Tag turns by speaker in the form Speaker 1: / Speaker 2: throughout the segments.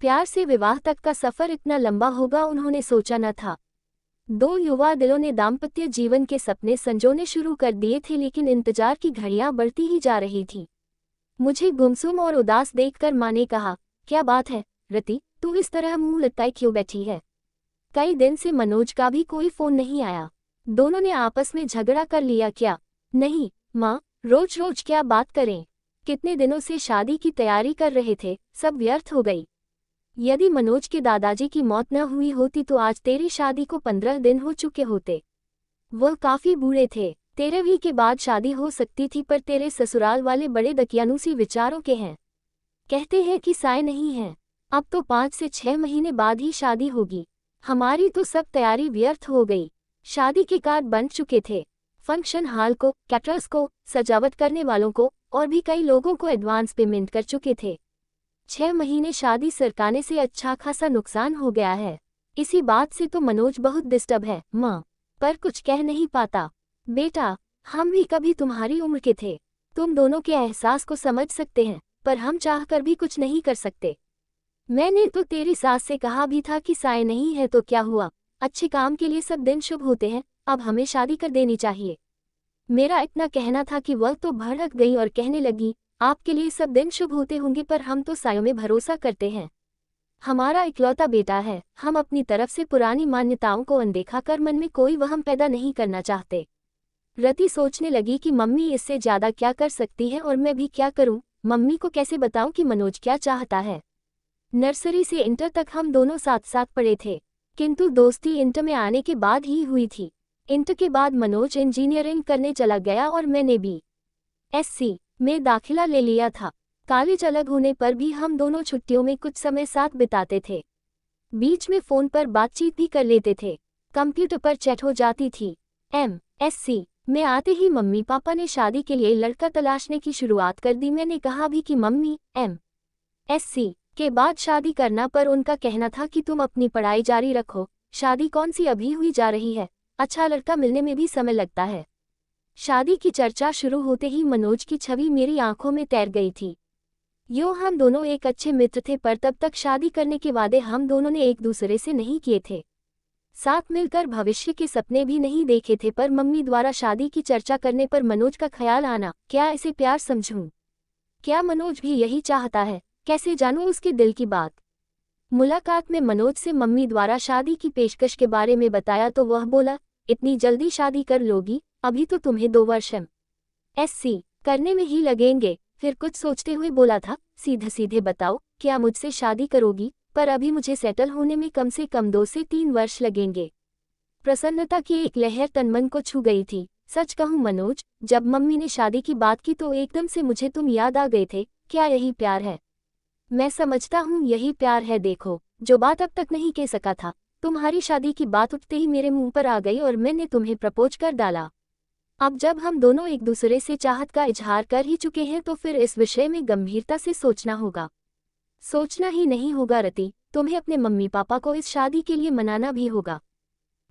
Speaker 1: प्यार से विवाह तक का सफर इतना लंबा होगा उन्होंने सोचा न था। दो युवा दिलों ने दाम्पत्य जीवन के सपने संजोने शुरू कर दिए थे, लेकिन इंतजार की घड़ियां बढ़ती ही जा रही थीं। मुझे गुमसुम और उदास देखकर माँ ने कहा, क्या बात है रति, तू इस तरह मुंह लटकाए क्यों बैठी है? कई दिन से मनोज का भी कोई फोन नहीं आया। दोनों ने आपस में झगड़ा कर लिया क्या? नहीं माँ, रोज रोज क्या बात करें। कितने दिनों से शादी की तैयारी कर रहे थे, सब व्यर्थ हो गई। यदि मनोज के दादाजी की मौत न हुई होती तो आज तेरी शादी को 15 दिन हो चुके होते। वह काफी बूढ़े थे। 13वीं के बाद शादी हो सकती थी, पर तेरे ससुराल वाले बड़े दकियानूसी विचारों के हैं। कहते हैं कि साय नहीं है। अब तो 5 से 6 महीने बाद ही शादी होगी। हमारी तो सब तैयारी व्यर्थ हो गई। शादी के कार्ड बन चुके थे। फंक्शन हॉल को, कैटरर्स को, सजावट करने वालों को और भी कई लोगों को एडवांस पेमेंट कर चुके थे। 6 महीने शादी सरकाने से अच्छा खासा नुकसान हो गया है। इसी बात से तो मनोज बहुत डिस्टर्ब है माँ, पर कुछ कह नहीं पाता। बेटा, हम भी कभी तुम्हारी उम्र के थे। तुम दोनों के एहसास को समझ सकते हैं, पर हम चाहकर भी कुछ नहीं कर सकते। मैंने तो तेरी सास से कहा भी था कि साय नहीं है तो क्या हुआ, अच्छे काम के लिए सब दिन शुभ होते हैं, अब हमें शादी कर देनी चाहिए। मेरा इतना कहना था कि वह तो भड़क गई और कहने लगी, आपके लिए सब दिन शुभ होते होंगे, पर हम तो सायों में भरोसा करते हैं। हमारा इकलौता बेटा है, हम अपनी तरफ से पुरानी मान्यताओं को अनदेखा कर मन में कोई वहम पैदा नहीं करना चाहते। रति सोचने लगी कि मम्मी इससे ज्यादा क्या कर सकती है और मैं भी क्या करूं। मम्मी को कैसे बताऊं कि मनोज क्या चाहता है। नर्सरी से इंटर तक हम दोनों साथ साथ पढ़े थे, किंतु दोस्ती इंटर में आने के बाद ही हुई थी। इंटर के बाद मनोज इंजीनियरिंग करने चला गया और मैंने भी एससी में दाखिला ले लिया था। कॉलेज अलग होने पर भी हम दोनों छुट्टियों में कुछ समय साथ बिताते थे। बीच में फोन पर बातचीत भी कर लेते थे। कंप्यूटर पर चैट हो जाती थी। एमएससी में आते ही मम्मी पापा ने शादी के लिए लड़का तलाशने की शुरुआत कर दी। मैंने कहा भी कि मम्मी एमएससी के बाद शादी करना, पर उनका कहना था कि तुम अपनी पढ़ाई जारी रखो, शादी कौन सी अभी हुई जा रही है, अच्छा लड़का मिलने में भी समय लगता है। शादी की चर्चा शुरू होते ही मनोज की छवि मेरी आंखों में तैर गई थी। यूं हम दोनों एक अच्छे मित्र थे, पर तब तक शादी करने के वादे हम दोनों ने एक दूसरे से नहीं किए थे। साथ मिलकर भविष्य के सपने भी नहीं देखे थे, पर मम्मी द्वारा शादी की चर्चा करने पर मनोज का ख्याल आना, क्या इसे प्यार समझूं? क्या मनोज भी यही चाहता है? कैसे जानूं उसके दिल की बात? मुलाकात में मनोज से मम्मी द्वारा शादी की पेशकश के बारे में बताया तो वह बोला, इतनी जल्दी शादी कर लोगी? अभी तो तुम्हें 2 वर्ष एससी करने में ही लगेंगे। फिर कुछ सोचते हुए बोला था, सीधे सीधे बताओ, क्या मुझसे शादी करोगी? पर अभी मुझे सेटल होने में कम से कम 2 से 3 वर्ष लगेंगे। प्रसन्नता की एक लहर तनमन को छू गई थी। सच कहूं मनोज, जब मम्मी ने शादी की बात की तो एकदम से मुझे तुम याद आ गए थे। क्या यही प्यार है? मैं समझता हूँ यही प्यार है। देखो, जो बात अब तक नहीं कह सका था, तुम्हारी शादी की बात उठते ही मेरे मुंह पर आ गई और मैंने तुम्हें प्रपोज कर डाला। अब जब हम दोनों एक दूसरे से चाहत का इजहार कर ही चुके हैं तो फिर इस विषय में गंभीरता से सोचना होगा। सोचना ही नहीं होगा रति, तुम्हें अपने मम्मी पापा को इस शादी के लिए मनाना भी होगा।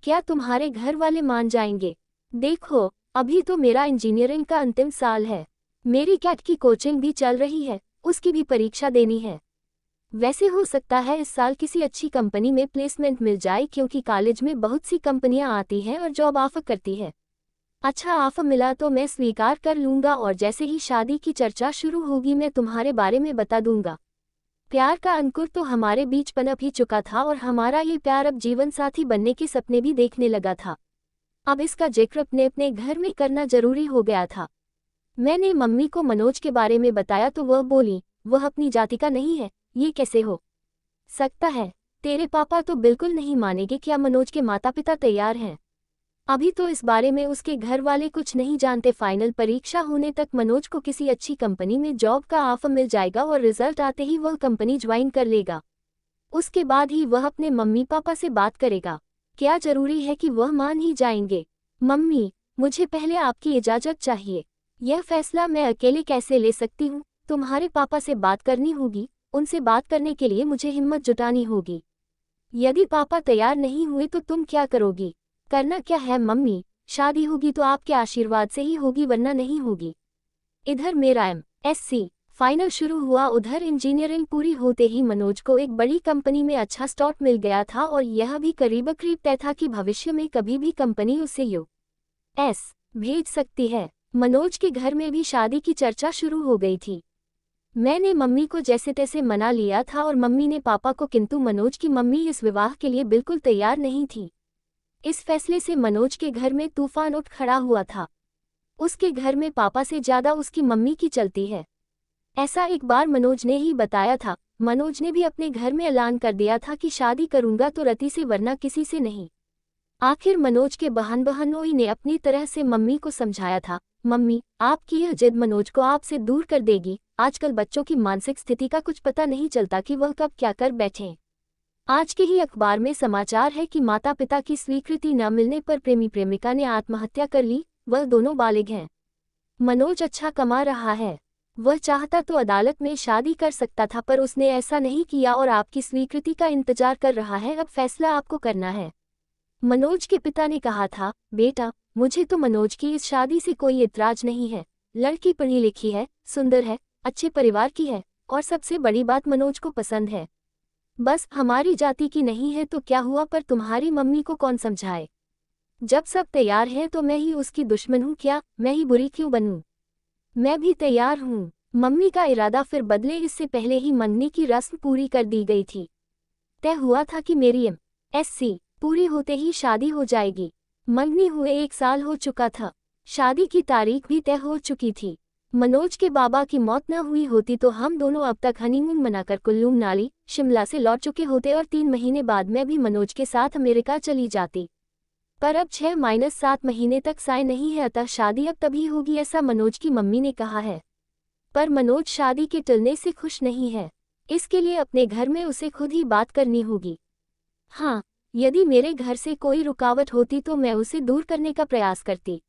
Speaker 1: क्या तुम्हारे घर वाले मान जाएंगे? देखो, अभी तो मेरा इंजीनियरिंग का अंतिम साल है। मेरी कैट की कोचिंग भी चल रही है, उसकी भी परीक्षा देनी है। वैसे हो सकता है इस साल किसी अच्छी कंपनी में प्लेसमेंट मिल जाए, क्योंकि कॉलेज में बहुत सी कंपनियां आती हैं और जॉब ऑफर करती है। अच्छा ऑफर मिला तो मैं स्वीकार कर लूंगा और जैसे ही शादी की चर्चा शुरू होगी मैं तुम्हारे बारे में बता दूंगा। प्यार का अंकुर तो हमारे बीच पनप ही चुका था और हमारा ये प्यार अब जीवन साथी बनने के सपने भी देखने लगा था। अब इसका जिक्र अपने अपने घर में करना जरूरी हो गया था। मैंने मम्मी को मनोज के बारे में बताया तो वह बोली, वह अपनी जाति का नहीं है। ये कैसे हो सकता है? तेरे पापा तो बिल्कुल नहीं मानेंगे। क्या मनोज के माता पिता तैयार हैं? अभी तो इस बारे में उसके घर वाले कुछ नहीं जानते। फाइनल परीक्षा होने तक मनोज को किसी अच्छी कंपनी में जॉब का ऑफर मिल जाएगा और रिजल्ट आते ही वह कंपनी ज्वाइन कर लेगा। उसके बाद ही वह अपने मम्मी पापा से बात करेगा। क्या जरूरी है कि वह मान ही जाएंगे? मम्मी, मुझे पहले आपकी इजाजत चाहिए। यह फैसला मैं अकेले कैसे ले सकती हूँ? तुम्हारे पापा से बात करनी होगी। उनसे बात करने के लिए मुझे हिम्मत जुटानी होगी। यदि पापा तैयार नहीं हुए तो तुम क्या करोगी? करना क्या है मम्मी, शादी होगी तो आपके आशीर्वाद से ही होगी, वरना नहीं होगी। इधर मेरा एमएससी फाइनल शुरू हुआ। उधर इंजीनियरिंग पूरी होते ही मनोज को एक बड़ी कंपनी में अच्छा स्लॉट मिल गया था और यह भी करीब तय था कि भविष्य में कभी भी कंपनी उसे यूएस भेज सकती है। मनोज के घर में भी शादी की चर्चा शुरू हो गई थी। मैंने मम्मी को जैसे तैसे मना लिया था और मम्मी ने पापा को, किंतु मनोज की मम्मी इस विवाह के लिए बिल्कुल तैयार नहीं थी। इस फैसले से मनोज के घर में तूफान उठ खड़ा हुआ था। उसके घर में पापा से ज्यादा उसकी मम्मी की चलती है। ऐसा एक बार मनोज ने ही बताया था। मनोज ने भी अपने घर में ऐलान कर दिया था कि शादी करूंगा तो रति से, वरना किसी से नहीं। आखिर मनोज के बहनोई ने अपनी तरह से मम्मी को समझाया था, मम्मी आपकी यह जिद मनोज को आपसे दूर कर देगी। आजकल बच्चों की मानसिक स्थिति का कुछ पता नहीं चलता कि वह कब क्या कर बैठें। आज के ही अखबार में समाचार है कि माता पिता की स्वीकृति न मिलने पर प्रेमी प्रेमिका ने आत्महत्या कर ली। वह दोनों बालिग हैं। मनोज अच्छा कमा रहा है। वह चाहता तो अदालत में शादी कर सकता था, पर उसने ऐसा नहीं किया और आपकी स्वीकृति का इंतजार कर रहा है। अब फैसला आपको करना है। मनोज के पिता ने कहा था, बेटा मुझे तो मनोज की इस शादी से कोई इतराज नहीं है। लड़की पढ़ी लिखी है, सुंदर है, अच्छे परिवार की है और सबसे बड़ी बात मनोज को पसंद है। बस हमारी जाति की नहीं है तो क्या हुआ, पर तुम्हारी मम्मी को कौन समझाए। जब सब तैयार हैं तो मैं ही उसकी दुश्मन हूँ क्या? मैं ही बुरी क्यों बनूं? मैं भी तैयार हूँ। मम्मी का इरादा फिर बदले। इससे पहले ही मंगनी की रस्म पूरी कर दी गई थी। तय हुआ था कि मेरी एमएससी पूरी होते ही शादी हो जाएगी। मंगनी हुए 1 साल हो चुका था। शादी की तारीख भी तय हो चुकी थी। मनोज के बाबा की मौत न हुई होती तो हम दोनों अब तक हनीमून मनाकर कुल्लू मनाली शिमला से लौट चुके होते और 3 महीने बाद मैं भी मनोज के साथ अमेरिका चली जाती। पर अब 6-7 महीने तक साइन नहीं है, अतः शादी अब तभी होगी, ऐसा मनोज की मम्मी ने कहा है। पर मनोज शादी के टलने से खुश नहीं है। इसके लिए अपने घर में उसे खुद ही बात करनी होगी। हाँ, यदि मेरे घर से कोई रुकावट होती तो मैं उसे दूर करने का प्रयास करती,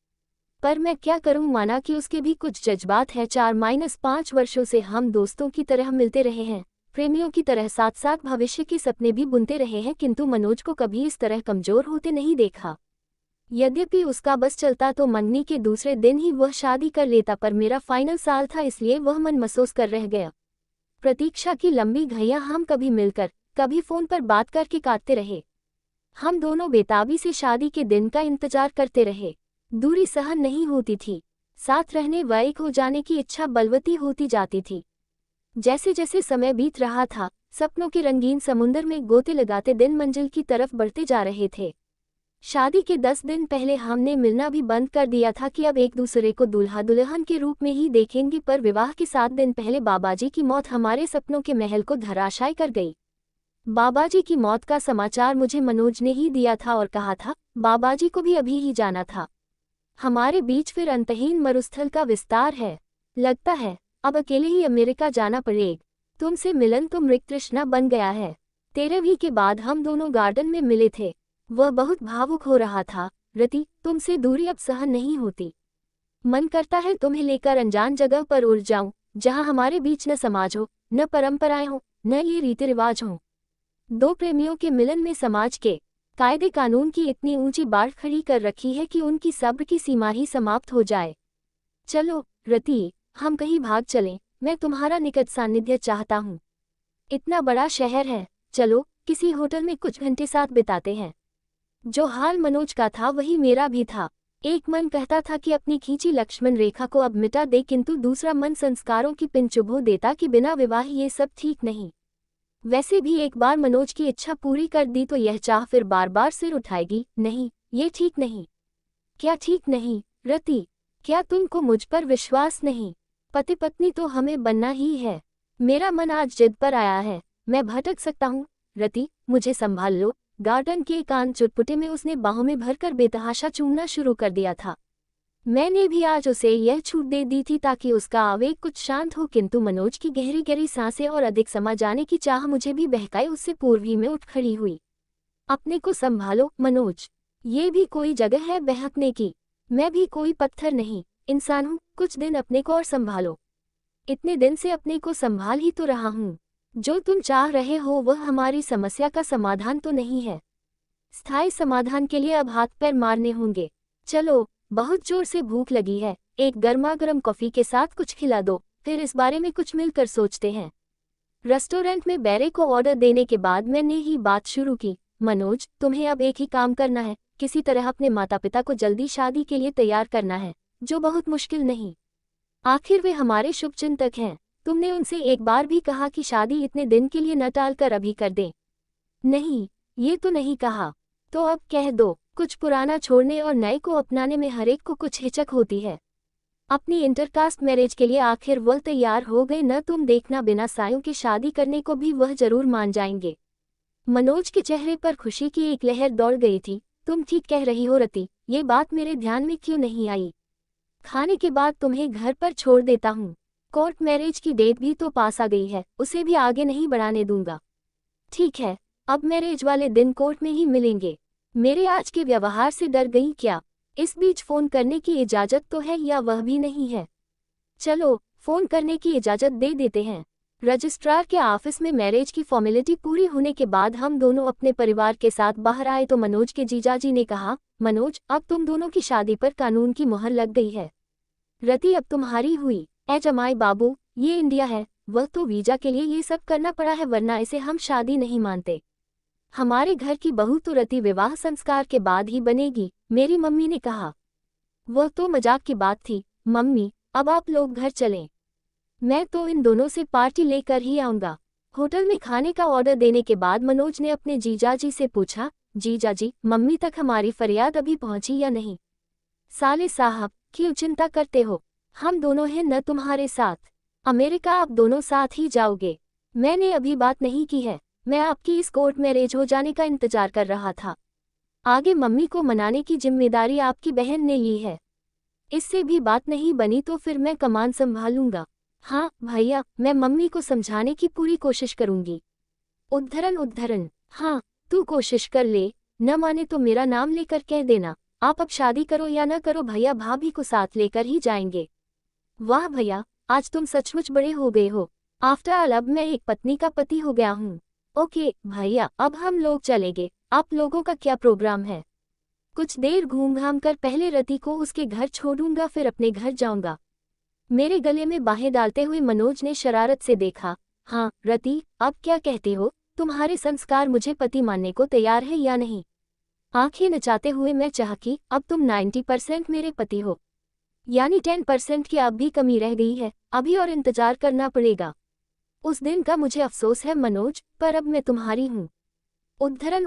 Speaker 1: पर मैं क्या करूं। माना कि उसके भी कुछ जज्बात हैं। 4-5 वर्षों से हम दोस्तों की तरह मिलते रहे हैं, प्रेमियों की तरह साथ साथ भविष्य के सपने भी बुनते रहे हैं, किंतु मनोज को कभी इस तरह कमजोर होते नहीं देखा। यद्यपि उसका बस चलता तो मंगनी के दूसरे दिन ही वह शादी कर लेता, पर मेरा फाइनल साल था इसलिए वह मन महसूस कर रह गया। प्रतीक्षा की लंबी घड़ियां हम कभी मिलकर कभी फोन पर बात करके काटते रहे। हम दोनों बेताबी से शादी के दिन का इंतजार करते रहे। दूरी सहन नहीं होती थी। साथ रहने व एक हो जाने की इच्छा बलवती होती जाती थी। जैसे जैसे समय बीत रहा था, सपनों के रंगीन समुंदर में गोते लगाते दिन मंजिल की तरफ बढ़ते जा रहे थे। शादी के 10 दिन पहले हमने मिलना भी बंद कर दिया था कि अब एक दूसरे को दूल्हा दुल्हन के रूप में ही देखेंगे, पर विवाह के 7 दिन पहले बाबाजी की मौत हमारे सपनों के महल को धराशायी कर गई। बाबाजी की मौत का समाचार मुझे मनोज ने ही दिया था और कहा था बाबाजी को भी अभी ही जाना था। हमारे बीच फिर अंतहीन मरुस्थल का विस्तार है। लगता है अब अकेले ही अमेरिका जाना पड़ेगा। तुमसे मिलन तो मृग तृष्णा बन गया है। 13वीं के बाद हम दोनों गार्डन में मिले थे। वह बहुत भावुक हो रहा था। रति, तुमसे दूरी अब सहन नहीं होती। मन करता है तुम्हें लेकर अनजान जगह पर उड़ जाऊं, जहां हमारे बीच न समाज हो, न परंपराएं हो, न ये रीति रिवाज हो। 2 प्रेमियों के मिलन में समाज के कायदे कानून की इतनी ऊंची बाढ़ खड़ी कर रखी है कि उनकी सब्र की सीमा ही समाप्त हो जाए। चलो रति, हम कहीं भाग चलें। मैं तुम्हारा निकट सानिध्य चाहता हूँ। इतना बड़ा शहर है, चलो किसी होटल में कुछ घंटे साथ बिताते हैं। जो हाल मनोज का था वही मेरा भी था। एक मन कहता था कि अपनी खींची लक्ष्मण रेखा को अब मिटा दे, किंतु दूसरा मन संस्कारों की पिन चुभो देता कि बिना विवाह ये सब ठीक नहीं। वैसे भी एक बार मनोज की इच्छा पूरी कर दी तो यह चाह फिर बार बार सिर उठाएगी। नहीं, ये ठीक नहीं। क्या ठीक नहीं? रति, क्या तुमको मुझ पर विश्वास नहीं? पति पत्नी तो हमें बनना ही है। मेरा मन आज जिद पर आया है। मैं भटक सकता हूँ। रति, मुझे संभाल लो। गार्डन के एकांत चुटपुटे में उसने बाहों में भरकर बेतहाशा चूमना शुरू कर दिया था। मैंने भी आज उसे यह छूट दे दी थी ताकि उसका आवेग कुछ शांत हो, किंतु मनोज की गहरी गहरी सांसें और अधिक समा जाने की चाह मुझे भी बहकाई उससे पूर्व ही में उठ खड़ी हुई। अपने को संभालो मनोज, ये भी कोई जगह है बहकने की। मैं भी कोई पत्थर नहीं, इंसान हूँ। कुछ दिन अपने को और संभालो। इतने दिन से अपने को संभाल ही तो रहा हूँ। जो तुम चाह रहे हो वह हमारी समस्या का समाधान तो नहीं है। स्थायी समाधान के लिए अब हाथ पैर मारने होंगे। चलो, बहुत जोर से भूख लगी है, एक गर्मागर्म कॉफी के साथ कुछ खिला दो, फिर इस बारे में कुछ मिलकर सोचते हैं। रेस्टोरेंट में बैरे को ऑर्डर देने के बाद मैंने ही बात शुरू की। मनोज, तुम्हें अब एक ही काम करना है, किसी तरह अपने माता पिता को जल्दी शादी के लिए तैयार करना है, जो बहुत मुश्किल नहीं। आखिर वे हमारे शुभचिंतक हैं। तुमने उनसे एक बार भी कहा कि शादी इतने दिन के लिए न टालकर अभी कर दें? नहीं, ये तो नहीं कहा। तो अब कह दो। कुछ पुराना छोड़ने और नए को अपनाने में हरेक को कुछ हिचक होती है। अपनी इंटरकास्ट मैरिज के लिए आखिर वह तैयार हो गए न, तुम देखना बिना सायों की शादी करने को भी वह जरूर मान जाएंगे। मनोज के चेहरे पर खुशी की एक लहर दौड़ गई थी। तुम ठीक कह रही हो रति, ये बात मेरे ध्यान में क्यों नहीं आई? खाने के बाद तुम्हें घर पर छोड़ देता हूँ। कोर्ट मैरिज की डेट भी तो पास आ गई है, उसे भी आगे नहीं बढ़ाने दूंगा। ठीक है, अब मैरिज वाले दिन कोर्ट में ही मिलेंगे। मेरे आज के व्यवहार से डर गई क्या? इस बीच फोन करने की इजाजत तो है या वह भी नहीं है? चलो, फोन करने की इजाजत दे देते हैं। रजिस्ट्रार के ऑफिस में मैरिज की फॉर्मेलिटी पूरी होने के बाद हम दोनों अपने परिवार के साथ बाहर आए तो मनोज के जीजाजी ने कहा, मनोज, अब तुम दोनों की शादी पर कानून की मुहर लग गई है। रति अब तुम्हारी हुई। ए जमाई बाबू, ये इंडिया है, वह तो वीजा के लिए ये सब करना पड़ा है, वरना इसे हम शादी नहीं मानते। हमारे घर की बहू तो रति विवाह संस्कार के बाद ही बनेगी, मेरी मम्मी ने कहा। वह तो मजाक की बात थी मम्मी, अब आप लोग घर चलें। मैं तो इन दोनों से पार्टी लेकर ही आऊंगा। होटल में खाने का ऑर्डर देने के बाद मनोज ने अपने जीजाजी से पूछा, जीजाजी, मम्मी तक हमारी फरियाद अभी पहुंची या नहीं? साले साहब, क्यों चिंता करते हो? हम दोनों हैं न तुम्हारे साथ। अमेरिका आप दोनों साथ ही जाओगे। मैंने अभी बात नहीं की है, मैं आपकी इस कोर्ट मैरिज हो जाने का इंतजार कर रहा था। आगे मम्मी को मनाने की जिम्मेदारी आपकी बहन ने ली है। इससे भी बात नहीं बनी तो फिर मैं कमान संभालूंगा। हाँ भैया, मैं मम्मी को समझाने की पूरी कोशिश करूंगी। उद्धरण, हाँ, तू कोशिश कर ले, न माने तो मेरा नाम लेकर कह देना, आप अब शादी करो या न करो, भैया भाभी को साथ लेकर ही जाएंगे। वाह भैया, आज तुम सचमुच बड़े हो गए हो। आफ्टर ऑल अब मैं एक पत्नी का पति हो गया हूँ। ओके भैया, अब हम लोग चलेंगे। आप लोगों का क्या प्रोग्राम है? कुछ देर घूम घाम कर पहले रति को उसके घर छोड़ूंगा, फिर अपने घर जाऊंगा। मेरे गले में बाहें डालते हुए मनोज ने शरारत से देखा। हाँ रति, अब क्या कहते हो? तुम्हारे संस्कार मुझे पति मानने को तैयार है या नहीं? आंखें नचाते हुए मैं चाहा कि अब तुम 90% मेरे पति हो, यानी 10% की अब भी कमी रह गई है, अभी और इंतजार करना पड़ेगा। उस दिन का मुझे अफसोस है मनोज, पर अब मैं तुम्हारी हूँ। उद्धरण,